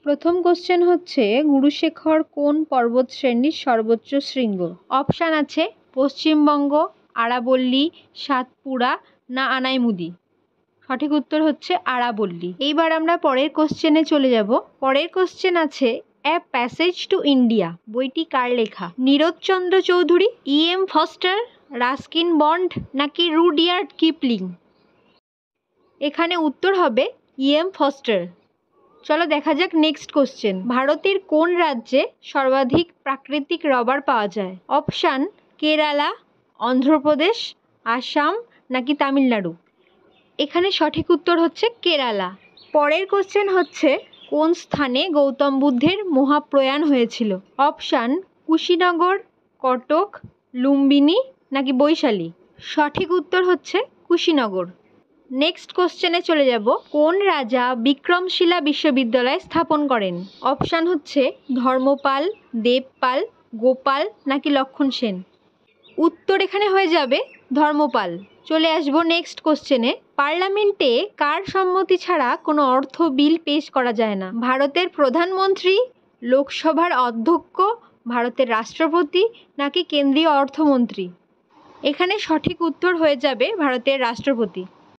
প্রথম কোশ্চেন হচ্ছে, গুরুশেখর কোন পর্বত শ্রেণীর সর্বোচ্চ শৃঙ্গ? অপশান আছে পশ্চিমবঙ্গ, আরাবল্লী, সাতপুরা না আনাইমুদি। সঠিক উত্তর হচ্ছে আরাবল্লী। এইবার আমরা পরের কোশ্চেনে চলে যাব। পরের কোশ্চেন আছে, এ প্যাসেজ টু ইন্ডিয়া বইটি কার লেখা? Nirajchandra Chowdhury, E.M. Forster, Ruskin Bond নাকি রুডিয়ার্ড কিপলিং? এখানে উত্তর হবে E.M. ফস্টার। চলো দেখা যাক নেক্সট কোশ্চেন। ভারতের কোন রাজ্যে সর্বাধিক প্রাকৃতিক রবার পাওয়া যায়? অপশান কেরালা, অন্ধ্রপ্রদেশ, আসাম নাকি তামিলনাড়ু? এখানে সঠিক উত্তর হচ্ছে কেরালা। পরের কোশ্চেন হচ্ছে, কোন স্থানে গৌতম বুদ্ধের মহাপ্রয়াণ হয়েছিল? অপশান কুশিনগর, কটক, লুম্বিনী নাকি বৈশালী? সঠিক উত্তর হচ্ছে কুশিনগর। নেক্সট কোশ্চেনে চলে যাব। কোন রাজা বিক্রমশিলা বিশ্ববিদ্যালয় স্থাপন করেন? অপশান হচ্ছে ধর্মপাল, দেবপাল, গোপাল নাকি লক্ষণ সেন? উত্তর এখানে হয়ে যাবে ধর্মপাল। চলে আসবো নেক্সট কোশ্চেনে। পার্লামেন্টে কার সম্মতি ছাড়া কোনো অর্থ বিল পেশ করা যায় না? ভারতের প্রধানমন্ত্রী, লোকসভার অধ্যক্ষ, ভারতের রাষ্ট্রপতি নাকি কেন্দ্রীয় অর্থমন্ত্রী? এখানে সঠিক উত্তর হয়ে যাবে ভারতের রাষ্ট্রপতি।